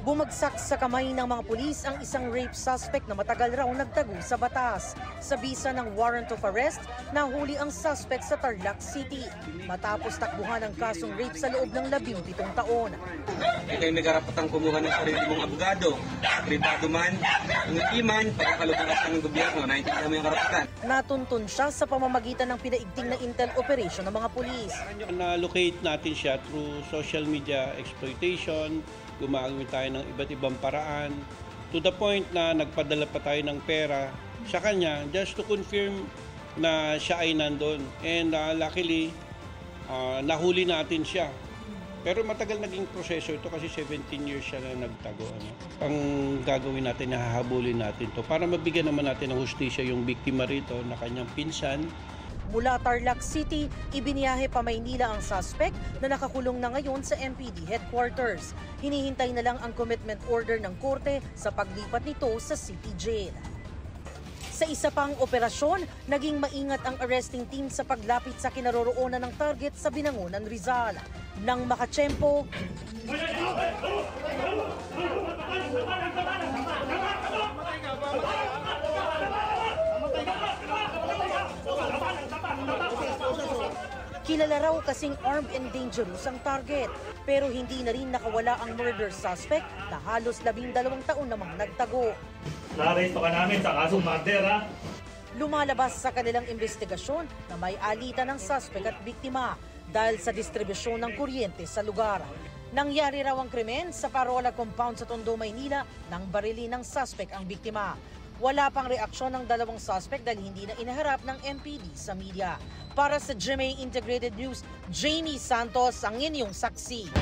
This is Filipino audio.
Bumagsak sa kamay ng mga pulis ang isang rape suspect na matagal raw nagtago sa batas. Sa bisa ng warrant of arrest, nahuli ang suspect sa Tarlac City matapos takbuhan ang kasong rape sa loob ng 17 taon. Ikay may karapatang kumuha ng sarili mong abogado, privado man, iman, pagkakalubukas ng gobyerno, naintindihan mo yung karapatan. Natuntun siya sa pamamagitan ng pinaigting na intel operation ng mga pulis. Na-locate natin siya through social media exploitation, gumagamit tayo ng iba't ibang paraan, to the point na nagpadala pa tayo ng pera sa kanya just to confirm na siya ay nandun. And luckily, nahuli natin siya. Pero matagal naging proseso ito kasi 17 years siya na nagtago. Ang gagawin natin, hahabulin natin to para mabigyan naman natin ng hustisya yung biktima rito na kanyang pinsan. Mula Tarlac City, ibiniyahe pa Maynila ang suspect na nakakulong na ngayon sa MPD headquarters. Hinihintay na lang ang commitment order ng korte sa paglipat nito sa City Jail. Sa isa pang operasyon, naging maingat ang arresting team sa paglapit sa kinaroroonan ng target sa Binangonan, Rizal. Nang makatsyempo, kilala raw kasing armed and dangerous ang target. Pero hindi na rin nakawala ang murder suspect na halos 12 taon namang nagtago. Naresto ka namin sa kasong murder, ha? Lumalabas sa kanilang investigasyon na may alitan ng suspect at biktima dahil sa distribusyon ng kuryente sa lugar. Nangyari raw ang krimen sa Parola Compound sa Tondo, Maynila nang barilin ng suspect ang biktima. Wala pang reaksyon ng dalawang suspect dahil hindi na inaharap ng MPD sa media. Para sa GMA Integrated News, Jamie Santos ang inyong saksi.